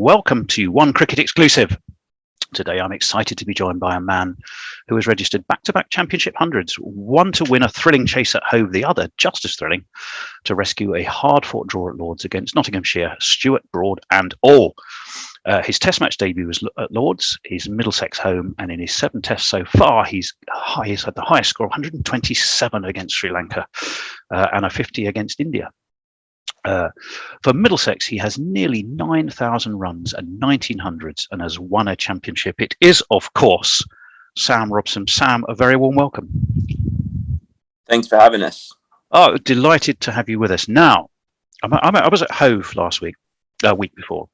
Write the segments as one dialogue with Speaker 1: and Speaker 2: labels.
Speaker 1: welcome to OneCricket Exclusive. Today I'm excited to be joined by a man who has registered back-to-back championship hundreds, one to win a thrilling chase at Hove, the other just as thrilling to rescue a hard-fought draw at Lords against Nottinghamshire, Stuart Broad and all. His test match debut was at Lords, his Middlesex home, and in his 7 tests so far, he's had the highest score, 127 against Sri Lanka and a 50 against India. For Middlesex, he has nearly 9,000 runs and 1900s and has won a championship. It is, of course, Sam Robson. Sam, a very warm welcome.
Speaker 2: Thanks for having us.
Speaker 1: Oh, delighted to have you with us. Now, I was at Hove last week, week before.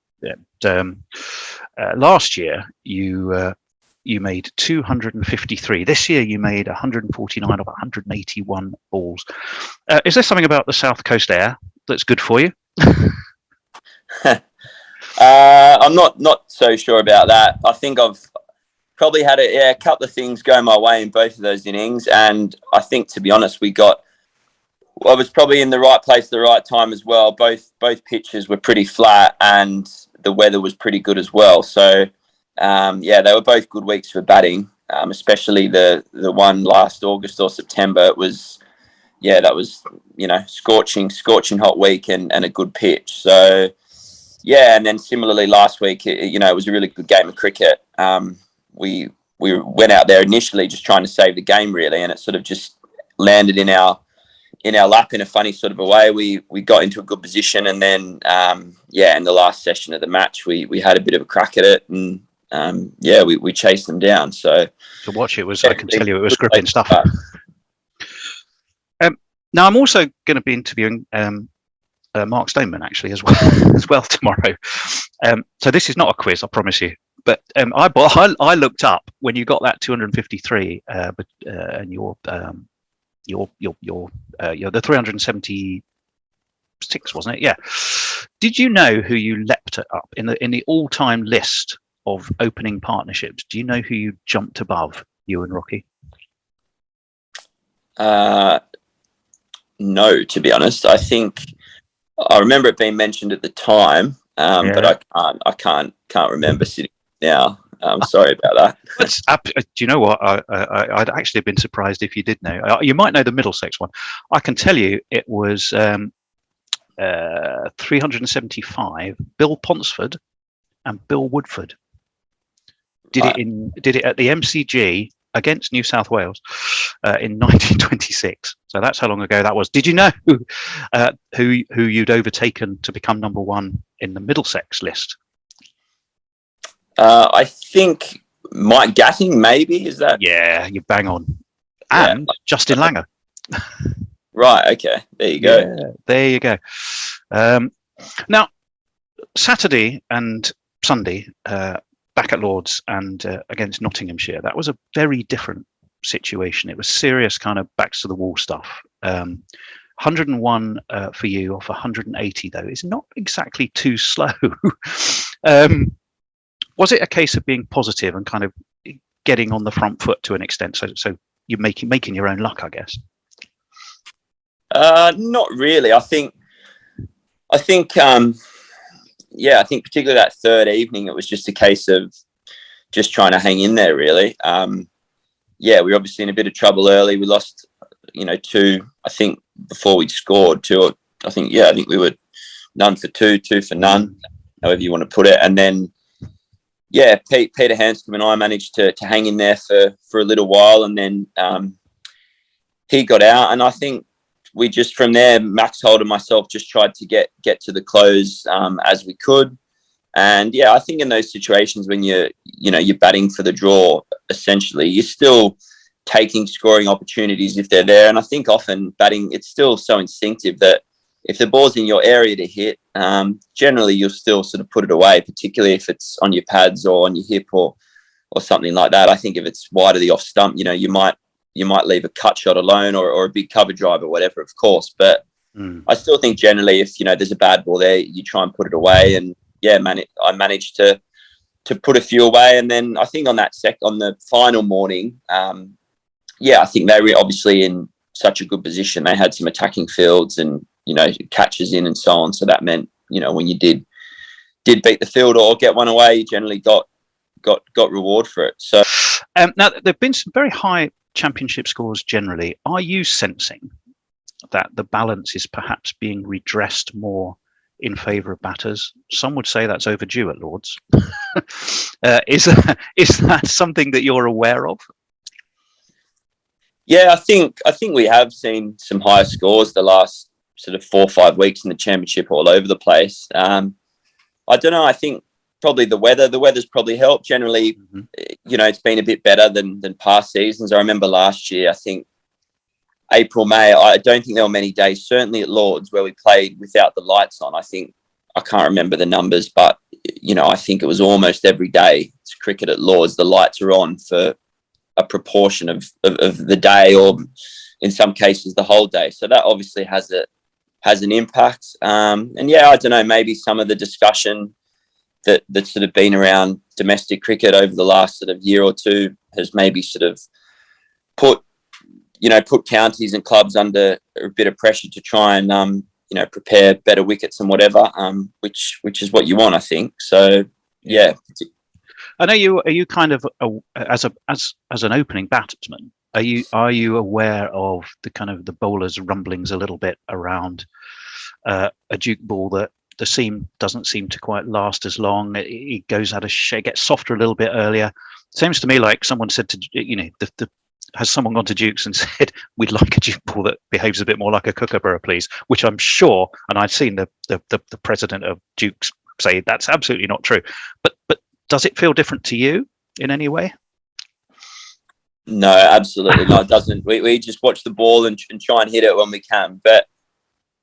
Speaker 1: And, last year, you made 253. This year, you made 149 of 181 balls. Is there something about the South Coast air that's good for you?
Speaker 2: I'm not so sure about that. I think I've probably had a couple of things go my way in both of those innings, and I think, to be honest, I was probably in the right place at the right time as well. Both pitches were pretty flat, and the weather was pretty good as well. So they were both good weeks for batting, especially the one last August or September. It was. Yeah, that was, scorching hot week and a good pitch. So, yeah, and then similarly last week, it was a really good game of cricket. We went out there initially just trying to save the game, really, and it sort of just landed in our lap in a funny sort of a way. We got into a good position, and then, in the last session of the match, we had a bit of a crack at it, and, we chased them down. So
Speaker 1: to watch it was, I can tell you, it was gripping stuff. Now, I'm also going to be interviewing Mark Stoneman, actually, as well tomorrow. So this is not a quiz, I promise you. But I looked up when you got that 253, and you're the 376, wasn't it? Yeah. Did you know who you leapt up in the all-time list of opening partnerships? Do you know who you jumped above, you and Rocky?
Speaker 2: No, to be honest. I think I remember it being mentioned at the time, but I can't remember sitting now. I'm sorry about
Speaker 1: that. Do you know what? I'd actually been surprised if you did know. You might know the Middlesex one. I can tell you it was 375. Bill Ponsford and Bill Woodford did it at the MCG against New South Wales in 1926. So that's how long ago that was. Did you know who you'd overtaken to become number one in the Middlesex list?
Speaker 2: I think Mike Gatting, maybe, is that?
Speaker 1: Yeah, you bang on. And Justin Langer.
Speaker 2: Right, okay. There you go.
Speaker 1: Yeah, there you go. Now, Saturday and Sunday, back at Lords and against Nottinghamshire, that was a very different situation. It was serious kind of backs to the wall stuff. 101 for you off 180, though, is not exactly too slow. Was it a case of being positive and kind of getting on the front foot to an extent? So you're making your own luck, I guess.
Speaker 2: Not really. I think particularly that third evening, it was just a case of just trying to hang in there, really. We were obviously in a bit of trouble early. We lost, 2, I think, before we'd scored 2. I think we were none for 2, 2 for none, however you want to put it. And then, Peter Handscomb and I managed to hang in there for a little while, and then he got out, and I think we just, from there, Max Holt and myself just tried to get to the close as we could. And I think in those situations when you're batting for the draw, essentially, you're still taking scoring opportunities if they're there. And I think often batting, it's still so instinctive that if the ball's in your area to hit, generally you'll still sort of put it away, particularly if it's on your pads or on your hip or something like that. I think if it's wide of the off stump, you might leave a cut shot alone or a big cover drive or whatever, of course. But I still think generally if, there's a bad ball there, you try and put it away. And I managed to put a few away. And then I think on the final morning, I think they were obviously in such a good position. They had some attacking fields and, catches in and so on. So that meant, when you did did beat the field or get one away, you generally got reward for it. So
Speaker 1: now there've been some very high championship scores generally. Are you sensing that the balance is perhaps being redressed more in favour of batters? Some would say that's overdue at Lords. Is that something that you're aware of?
Speaker 2: Yeah, I think we have seen some higher scores the last sort of 4 or 5 weeks in the championship all over the place. I don't know. I think probably the weather's probably helped. Generally, it's been a bit better than past seasons. I remember last year, I think April, May, I don't think there were many days, certainly at Lords, where we played without the lights on. I can't remember the numbers, but, I think it was almost every day it's cricket at Lords. The lights are on for a proportion of the day, or in some cases the whole day. So that obviously has an impact. And yeah, I don't know, maybe some of the discussion that's sort of been around domestic cricket over the last sort of year or two has maybe sort of put counties and clubs under a bit of pressure to try and prepare better wickets and whatever, which is what you want, I think. So yeah.
Speaker 1: And are you kind of as an opening batsman, are you aware of the kind of the bowlers' rumblings a little bit around a Duke ball that the seam doesn't seem to quite last as long? It goes out of shape, gets softer a little bit earlier. Seems to me like someone said to has someone gone to Dukes and said, we'd like a Duke ball that behaves a bit more like a kookaburra, please? Which I'm sure, and I've seen the president of Dukes say that's absolutely not true. But does it feel different to you in any way?
Speaker 2: No, absolutely not. It doesn't. We just watch the ball and try and hit it when we can. But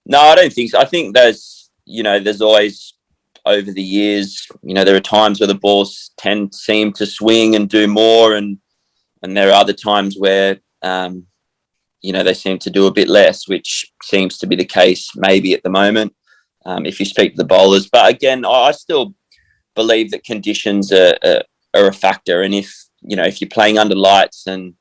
Speaker 2: no, I don't think so. I think there's always over the years, there are times where the balls seem to swing and do more, and there are other times where they seem to do a bit less, which seems to be the case maybe at the moment if you speak to the bowlers. But again, I still believe that conditions are a factor, and if you're playing under lights and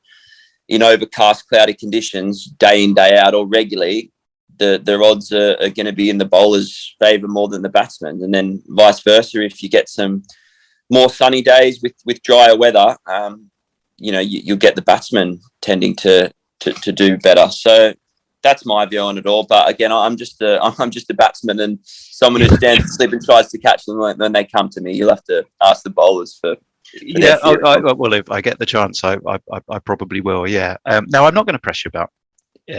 Speaker 2: in overcast, cloudy conditions day in, day out or regularly, the odds are going to be in the bowler's favour more than the batsman. And then vice versa, if you get some more sunny days with drier weather, you'll get the batsman tending to do better. So that's my view on it all. But again, I'm just a batsman and someone who stands asleep and tries to catch them when they come to me. You'll have to ask the bowlers for
Speaker 1: yeah, well, if I get the chance, I probably will. Yeah. Now, I'm not going to press you about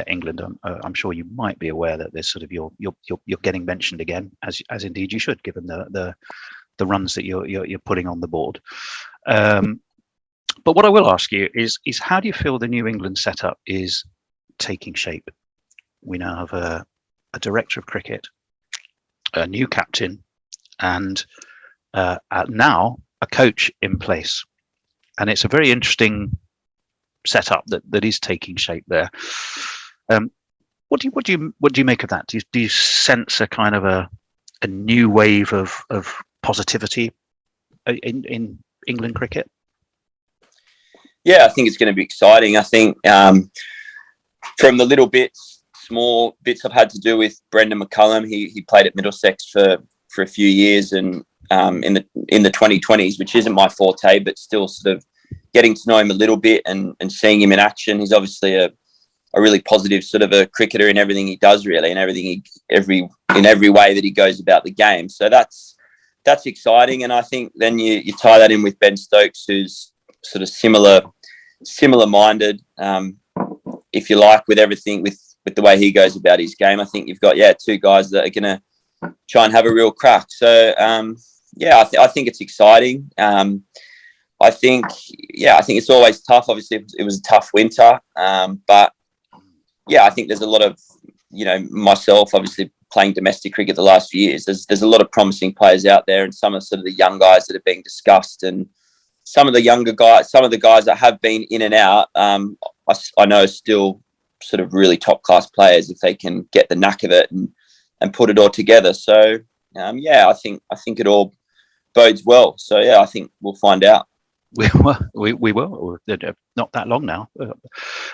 Speaker 1: England. I'm sure you might be aware that there's sort of you're getting mentioned again, as indeed you should, given the runs that you're putting on the board. But what I will ask you is how do you feel the New England setup is taking shape? We now have a director of cricket, a new captain, and now a coach in place, and it's a very interesting setup that is taking shape there. What do you make of that? Do you sense a kind of a new wave of positivity in England cricket?
Speaker 2: Yeah, I think it's going to be exciting. I think from the small bits I've had to do with Brendan McCullum, he played at Middlesex for a few years, and in the 2020s, which isn't my forte, but still sort of getting to know him a little bit and seeing him in action. He's obviously a really positive sort of a cricketer in everything he does, really, and in every way that he goes about the game. So that's exciting, and I think then you tie that in with Ben Stokes, who's sort of similar minded, if you like, with everything with the way he goes about his game. I think you've got two guys that are going to try and have a real crack. So I think it's exciting. I think it's always tough. Obviously, it was a tough winter, but I think there's a lot of myself obviously playing domestic cricket the last few years. There's a lot of promising players out there, and some of sort of the young guys that are being discussed, and some of the younger guys, some of the guys that have been in and out, I know still sort of really top class players if they can get the knack of it and put it all together. So I think it all bodes well. So I think we'll find out.
Speaker 1: We will. Not that long now.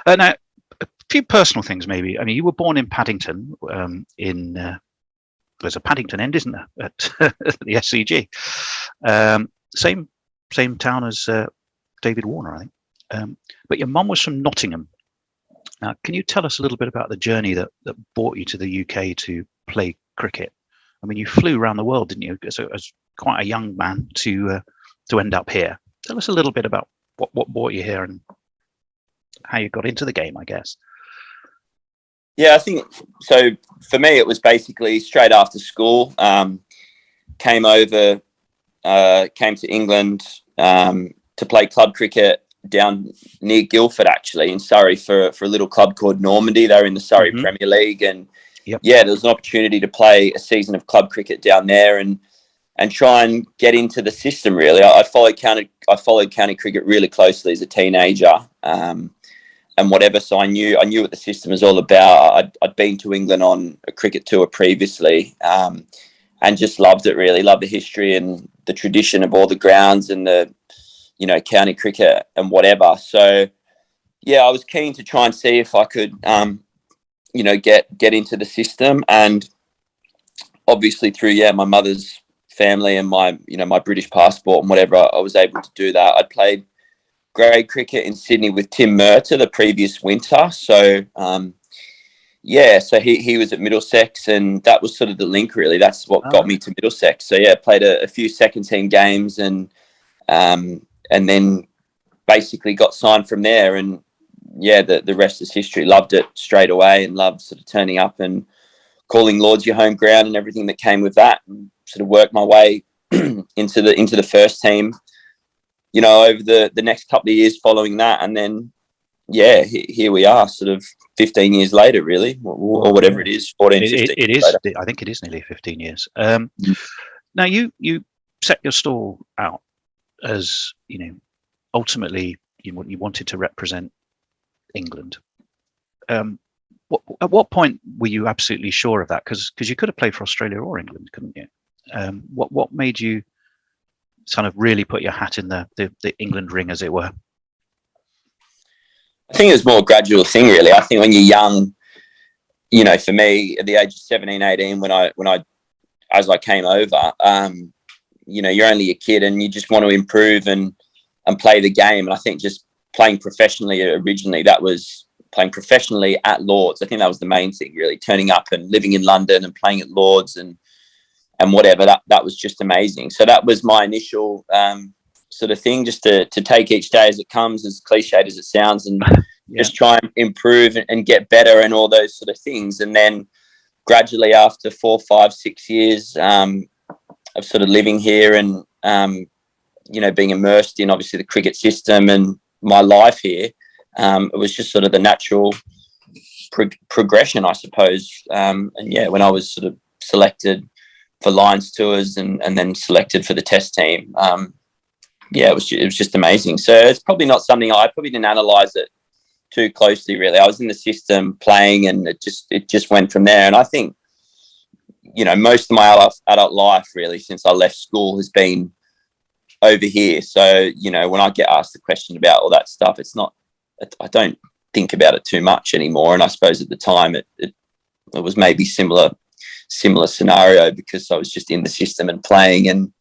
Speaker 1: Now, a few personal things maybe. I mean, you were born in Paddington in there's a Paddington End, isn't there, at the SCG? Same town as David Warner, I think. But your mum was from Nottingham. Now, can you tell us a little bit about the journey that brought you to the UK to play cricket? I mean, you flew around the world, didn't you, as quite a young man to end up here? Tell us a little bit about what brought you here and how you got into the game, I guess.
Speaker 2: Yeah, I think so. For me, it was basically straight after school. Came to England to play club cricket down near Guildford, actually, in Surrey, for a little club called Normandy. They were in the Surrey Premier League, and there was an opportunity to play a season of club cricket down there and try and get into the system. Really, I followed county cricket really closely as a teenager, and whatever. So I knew what the system was all about. I'd been to England on a cricket tour previously, and just loved it. Really loved the history and the tradition of all the grounds and the county cricket and whatever. So yeah, I was keen to try and see if I could get into the system, and obviously through my mother's family and my British passport and whatever, I was able to do that. I'd played grade cricket in Sydney with Tim Murtagh the previous winter, so so he was at Middlesex, and that was sort of the link, really. That's what got me to Middlesex. So played a few second team games, and then basically got signed from there, and the rest is history. Loved it straight away, and loved sort of turning up and calling Lords your home ground and everything that came with that, and sort of worked my way into the first team, over the next couple of years following that. And then here we are, sort of 15 years later, really, or whatever it is, 14, 15
Speaker 1: it is later. I think it is nearly 15 years. Now you set your stall out as ultimately you wanted to represent England. At what point were you absolutely sure of that? Because you could have played for Australia or England, couldn't you? What made you kind of really put your hat in the England ring, as it were?
Speaker 2: I think it was more a gradual thing, really. I think when you're young, for me at the age of 17, 18, as I came over, you're only a kid and you just want to improve and play the game. And I think just playing professionally originally, that was playing professionally at Lords. I think that was the main thing, really, turning up and living in London and playing at Lords and whatever. That was just amazing. So that was my initial sort of thing, just to take each day as it comes, as cliched as it sounds, and just try and improve and get better and all those sort of things. And then gradually, after 4, 5, 6 years of sort of living here and being immersed in obviously the cricket system and my life here, it was just sort of the natural progression, I suppose. And when I was sort of selected for Lions tours and then selected for the Test team, it was just amazing. So it's probably not something I probably didn't analyse it too closely, really. I was in the system playing, and it just went from there. And I think most of my adult life, really, since I left school, has been over here. So when I get asked the question about all that stuff, I don't think about it too much anymore. And I suppose at the time it was maybe similar scenario, because I was just in the system and playing and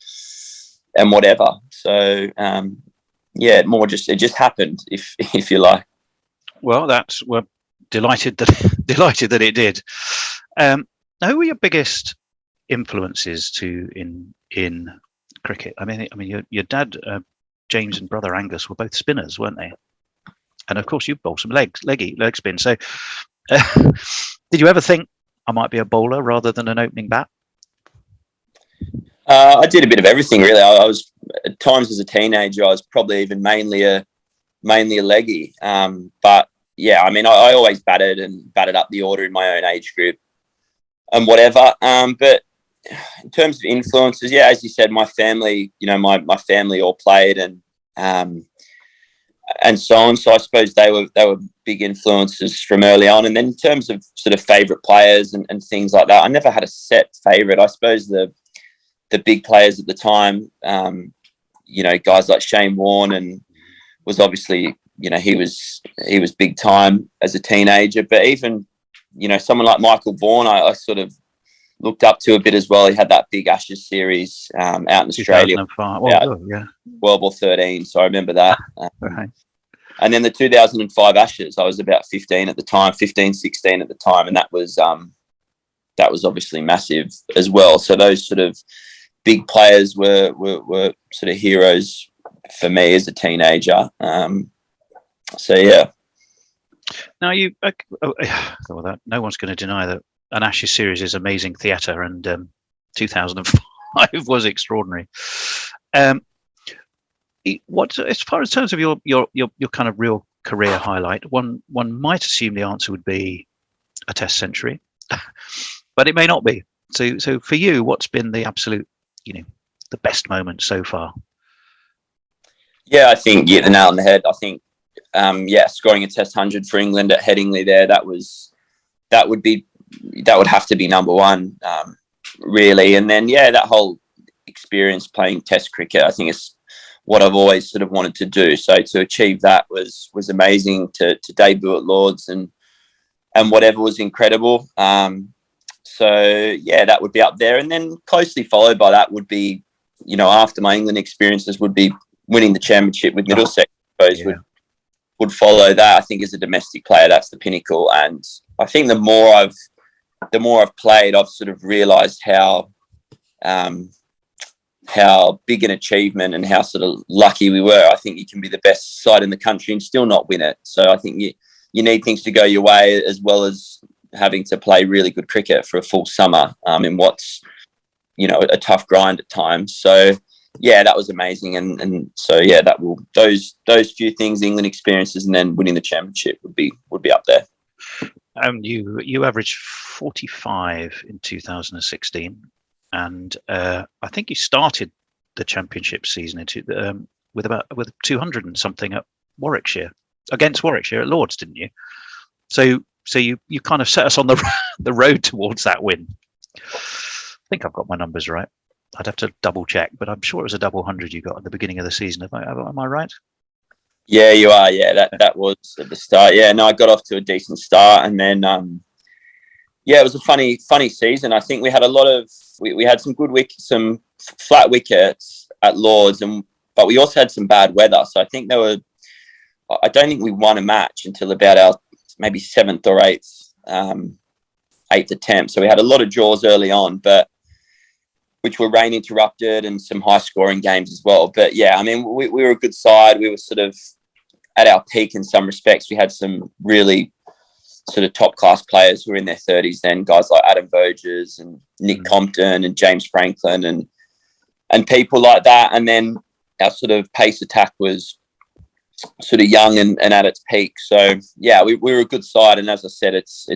Speaker 2: whatever. So it just happened, if you like.
Speaker 1: Well, we're delighted that it did. Now, who were your biggest influences in cricket? I mean, your dad, James, and brother Angus were both spinners, weren't they? And of course, you bowled some leg spin. So, did you ever think I might be a bowler rather than an opening bat?
Speaker 2: I did a bit of everything, really. I was at times as a teenager, I was probably even mainly a leggy. But yeah, I mean, I always batted up the order in my own age group and whatever. But in terms of influences, as you said, my family, my family all played and so on. So I suppose they were big influences from early on. And then in terms of sort of favourite players and things like that, I never had a set favourite. I suppose the big players at the time, guys like Shane Warne, and was obviously, he was big time as a teenager. But even, someone like Michael Vaughan, I sort of looked up to a bit as well. He had that big Ashes series out in Australia.
Speaker 1: 2005. Well, yeah.
Speaker 2: 12 or 13, so I remember that.
Speaker 1: Right.
Speaker 2: And then the 2005 Ashes, I was about 15 at the time, 15, 16 at the time, and that was obviously massive as well. So those sort of big players were sort of heroes for me as a teenager. So yeah.
Speaker 1: Now no one's going to deny that an Ashes series is amazing theatre, and 2005 was extraordinary. What, as far as terms of your kind of real career highlight, one might assume the answer would be a Test century, but it may not be. So for you, what's been the absolute, the best moment so far?
Speaker 2: Yeah, I think you hit the nail on the head. I think, scoring a Test 100 for England at Headingley there, that would have to be number one, really. And then, that whole experience playing Test cricket, I think is what I've always sort of wanted to do. So to achieve that was amazing. To debut at Lords and whatever was incredible. That would be up there. And then closely followed by that would be, after my England experiences, would be winning the championship with Middlesex. I suppose would follow that. I think as a domestic player, that's the pinnacle. And I think the more I've played, I've sort of realised how big an achievement and how sort of lucky we were. I think you can be the best side in the country and still not win it. So I think you need things to go your way, as well as having to play really good cricket for a full summer in what's, a tough grind at times. So that was amazing. And so, those few things, England experiences and then winning the championship would be up there.
Speaker 1: You averaged 45 in 2016, and I think you started the championship season with 200 and something at Warwickshire, against Warwickshire at Lords, didn't you? So you kind of set us on the road towards that win. I think I've got my numbers right. I'd have to double check, but I'm sure it was a double 100 you got at the beginning of the season. Am I right?
Speaker 2: Yeah, you are. Yeah, that was at the start. Yeah, no, I got off to a decent start, and then it was a funny season. I think we had we had some good some flat wickets at Lords, but we also had some bad weather. So I think I don't think we won a match until about our maybe 7th or 8th attempt. So we had a lot of draws early on, which were rain interrupted, and some high scoring games as well. But we were a good side. We were sort of at our peak in some respects. We had some really sort of top class players who were in their 30s then, guys like Adam Voges and Nick Compton and James Franklin and people like that. And then our sort of pace attack was sort of young and at its peak. So we were a good side. And as I said, it's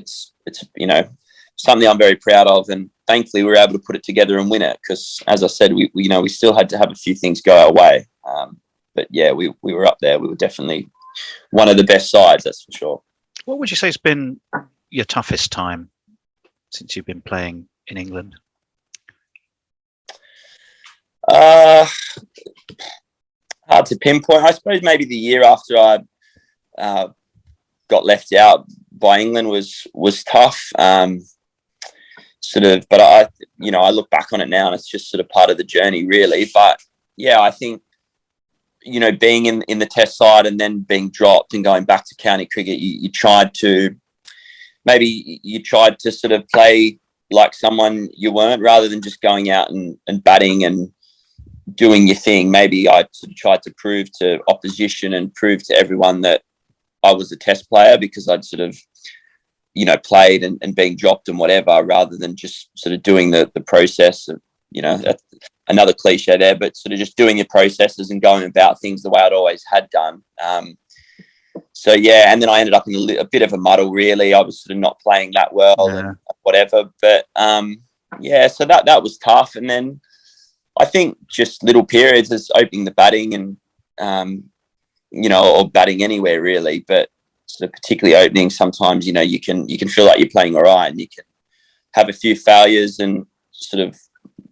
Speaker 2: something I'm very proud of. And thankfully we were able to put it together and win it, because as I said, we still had to have a few things go our way. We were up there. We were definitely one of the best sides, that's for sure.
Speaker 1: What would you say has been your toughest time since you've been playing in England?
Speaker 2: Hard to pinpoint. I suppose maybe the year after I got left out by England was tough. But I look back on it now and it's just sort of part of the journey, really. But I think, being in the Test side and then being dropped and going back to county cricket, you tried to sort of play like someone you weren't, rather than just going out and batting and doing your thing. Maybe I sort of tried to prove to opposition and prove to everyone that I was a Test player, because I'd sort of, played and being dropped and whatever, rather than just sort of doing the process of, that's another cliche there, but sort of just doing your processes and going about things the way I'd always had done. And then I ended up in a bit of a muddle, really. I was sort of not playing that well and whatever. But so that was tough. And then I think just little periods as opening the batting and, or batting anywhere really, but sort of particularly opening, sometimes, you can feel like you're playing all right and you can have a few failures and sort of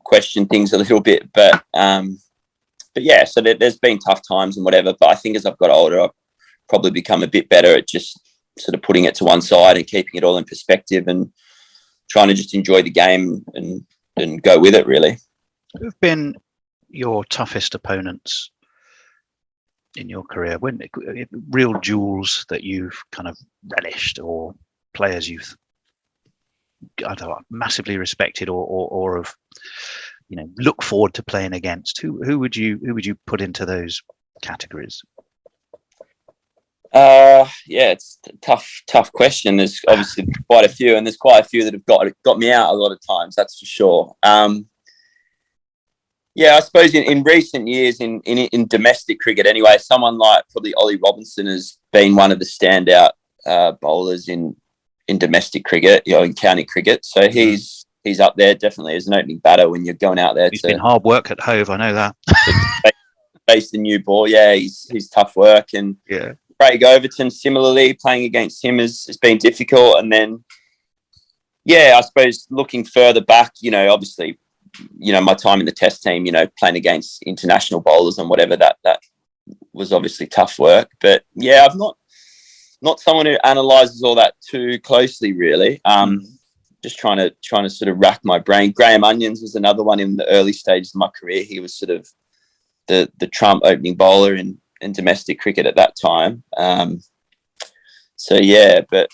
Speaker 2: question things a little bit. But so there's been tough times and whatever. But I think as I've got older, I've probably become a bit better at just sort of putting it to one side and keeping it all in perspective and trying to just enjoy the game and go with it, really.
Speaker 1: Who've been your toughest opponents in your career? When real jewels that you've kind of relished, or players you've, I don't know, massively respected, or have, you know, look forward to playing against? Who would you put into those categories?
Speaker 2: Yeah, it's a tough question. There's obviously quite a few, and there's quite a few that have got me out a lot of times, that's for sure. Yeah, I suppose in recent years, in domestic cricket anyway, someone like probably Ollie Robinson has been one of the standout bowlers in domestic cricket, you know, in county cricket. So he's up there definitely as an opening batter when you're going out there.
Speaker 1: He's been hard work at Hove, I know that.
Speaker 2: Face the new ball, yeah, he's tough work. And
Speaker 1: yeah,
Speaker 2: Craig Overton, similarly, playing against him has been difficult. And then, yeah, I suppose looking further back, you know, obviously, you know, my time in the test team, you know, playing against international bowlers and whatever, that was obviously tough work. But yeah, I've not someone who analyzes all that too closely, really. Just trying to sort of rack my brain. Graham Onions was another one in the early stages of my career. He was sort of the trump opening bowler in domestic cricket at that time. So yeah, but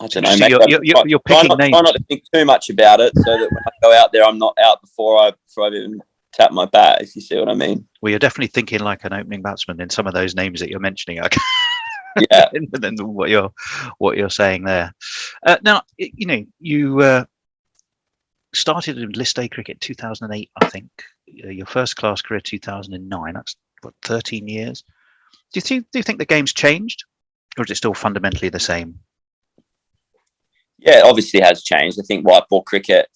Speaker 2: I don't know.
Speaker 1: So you're picking names.
Speaker 2: Try not to think too much about it, so that when I go out there, I'm not out before I even tap my bat. If you see what I mean.
Speaker 1: Well, you're definitely thinking like an opening batsman in some of those names that you're mentioning.
Speaker 2: Yeah.
Speaker 1: Than what you're saying there. Now, you know, you started in List A cricket 2008, I think. Your first class career 2009. That's what, 13 years. Do you think the game's changed, or is it still fundamentally the same?
Speaker 2: Yeah, it obviously has changed. I think whiteboard cricket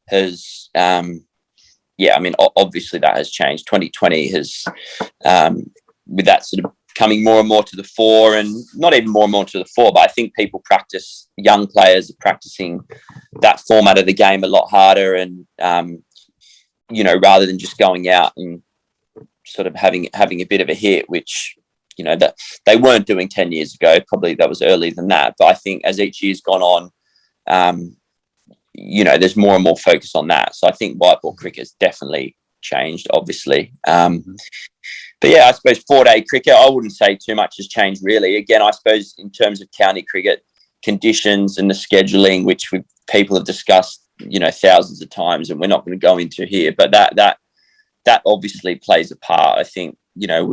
Speaker 2: has, yeah, I mean, obviously that has changed. 2020 has, with that sort of coming more and more to the fore, and not even more and more to the fore, but I think young players are practicing that format of the game a lot harder, and, you know, rather than just going out and sort of having a bit of a hit, which, you know, that they weren't doing 10 years ago. Probably that was earlier than that. But I think as each year's gone on, you know, there's more and more focus on that. So I think whiteboard cricket has definitely changed, obviously. But yeah, I suppose 4-day cricket, I wouldn't say too much has changed really. Again, I suppose in terms of county cricket conditions and the scheduling, which people have discussed, you know, thousands of times, and we're not going to go into here, but that obviously plays a part. I think, you know,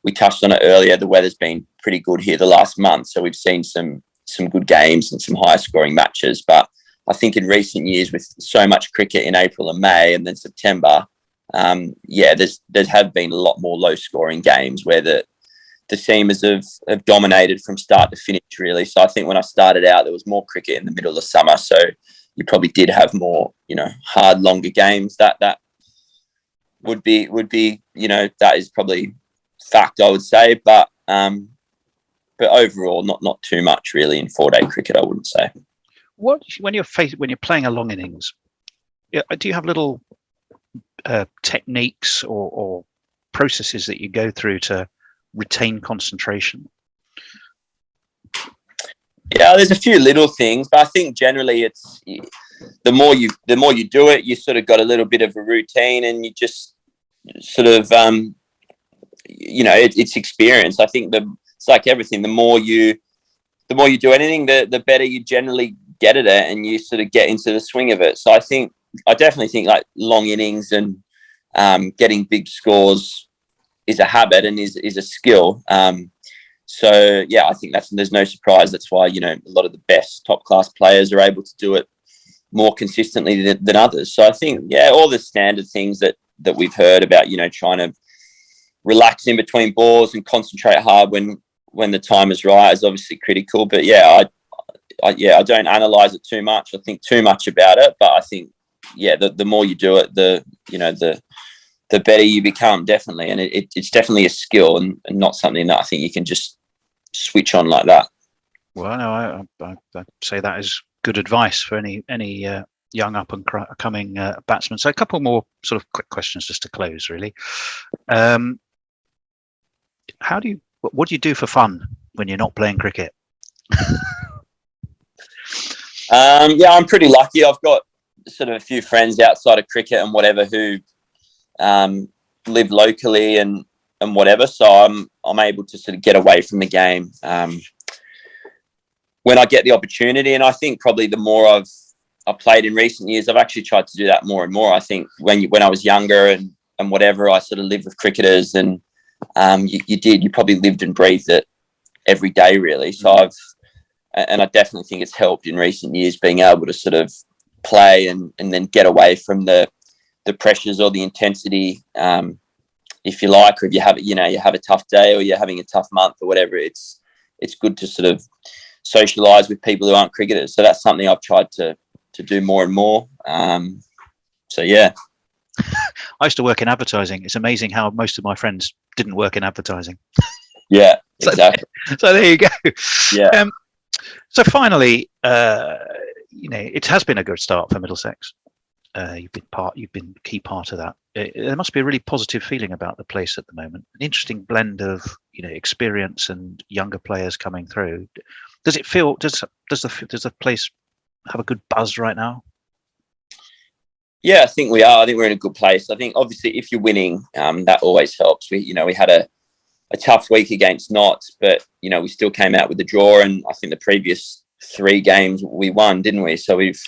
Speaker 2: we touched on it earlier. The weather's been pretty good here the last month, so we've seen some good games and some high scoring matches. But I think in recent years, with so much cricket in April and May and then September, yeah, there have been a lot more low scoring games where the seamers have dominated from start to finish, really. So I think when I started out, there was more cricket in the middle of summer, so you probably did have more, you know, hard, longer games. That would be, you know, that is probably fact, I would say. But overall, not too much really in 4-day cricket, I wouldn't say.
Speaker 1: When you're playing a long innings, do you have little techniques or processes that you go through to retain concentration?
Speaker 2: Yeah, there's a few little things, but I think generally it's the more you do it, you sort of got a little bit of a routine, and you just sort of you know, it's experience. I think it's like everything. The more you do anything, the better you generally get at it, and you sort of get into the swing of it. So I definitely think like long innings and getting big scores is a habit and is a skill. So yeah, I think there's no surprise. That's why, you know, a lot of the best top class players are able to do it more consistently than others. So I think, yeah, all the standard things that we've heard about, you know, trying to relax in between balls and concentrate hard when the time is right is obviously critical. But yeah, I don't analyze it too much. I think too much about it, but I think, yeah, the more you do it, the better you become, definitely. And it's definitely a skill and not something that I think you can just switch on like that.
Speaker 1: Well, no, I'd say that is good advice for any young up and coming batsman. So a couple more sort of quick questions just to close, really. What do you do for fun when you're not playing cricket?
Speaker 2: Yeah, I'm pretty lucky. I've got sort of a few friends outside of cricket and whatever who live locally and whatever. So I'm able to sort of get away from the game when I get the opportunity. And I think probably the more I've played in recent years, I've actually tried to do that more and more. I think when I was younger and whatever, I sort of lived with cricketers, and you probably lived and breathed it every day, really. So I definitely think it's helped in recent years being able to sort of play and then get away from the pressures or the intensity, if you like, or if you have a tough day or you're having a tough month or whatever. It's good to sort of socialise with people who aren't cricketers. So that's something I've tried to do more and more. So yeah.
Speaker 1: I used to work in advertising. It's amazing how most of my friends didn't work in advertising.
Speaker 2: Yeah, exactly.
Speaker 1: So there you go.
Speaker 2: Yeah.
Speaker 1: So finally, it has been a good start for Middlesex. You've been a key part of that. There must be a really positive feeling about the place at the moment. An interesting blend of experience and younger players coming through. Does it feel? Does the place have a good buzz right now?
Speaker 2: Yeah, I think we are. I think we're in a good place. I think obviously if you're winning, that always helps. We had a tough week against Notts, but we still came out with the draw, and I think the previous 3 games we won, didn't we? So we've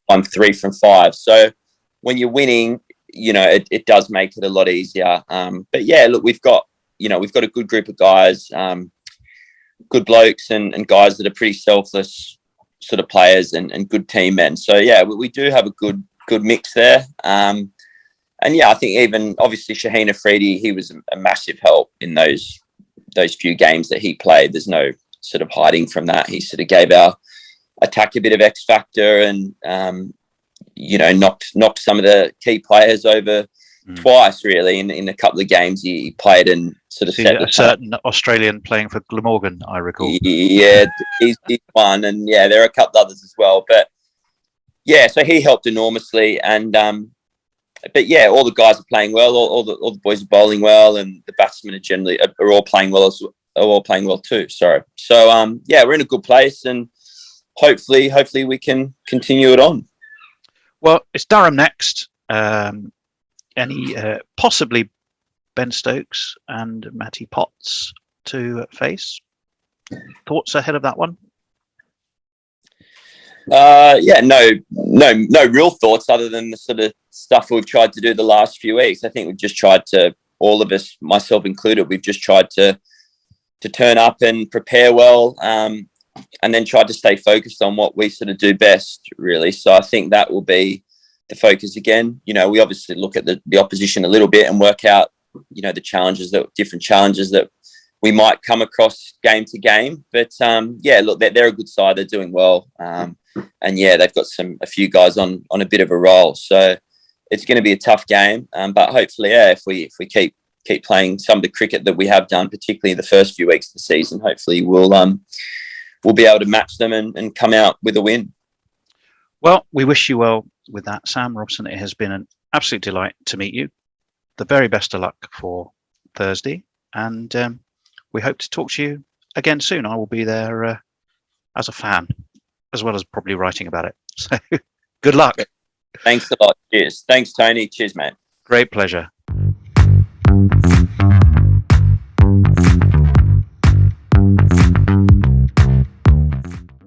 Speaker 2: won 3 from 5. So when you're winning, it does make it a lot easier. But yeah, look, we've got a good group of guys, good blokes and guys that are pretty selfless sort of players and good team men. So yeah, we do have a good mix there. And yeah, I think even obviously Shaheen Afridi, he was a massive help in those few games that he played. There's no sort of hiding from that. He sort of gave our attack a bit of X factor and knocked some of the key players over twice, really, in a couple of games he played and sort of set
Speaker 1: a certain Australian playing for Glamorgan, I recall.
Speaker 2: Yeah, he's one, and yeah, there are a couple others as well. But yeah, so he helped enormously, and but yeah, all the guys are playing well. All the boys are bowling well, and the batsmen are all playing well too. Sorry. So yeah, we're in a good place, and hopefully we can continue it on.
Speaker 1: Well, it's Durham next. Possibly Ben Stokes and Matty Potts to face. Thoughts ahead of that one?
Speaker 2: Yeah, no real thoughts other than the sort of stuff we've tried to do the last few weeks. I think we've just tried to, all of us, myself included, we've just tried to turn up and prepare well, and then tried to stay focused on what we sort of do best, really. So I think that will be the focus again. We obviously look at the opposition a little bit and work out, the different challenges that we might come across game to game. But yeah, look, they're a good side. They're doing well. And yeah, they've got a few guys on a bit of a roll. So it's going to be a tough game. But hopefully, yeah, if we keep playing some of the cricket that we have done, particularly the first few weeks of the season, hopefully we'll be able to match them and come out with a win.
Speaker 1: Well, we wish you well with that, Sam Robson. It has been an absolute delight to meet you. The very best of luck for Thursday, and we hope to talk to you again soon. I will be there as a fan, as well as probably writing about it. So good luck.
Speaker 2: Thanks a lot. Cheers. Thanks, Tony. Cheers, mate.
Speaker 1: Great pleasure.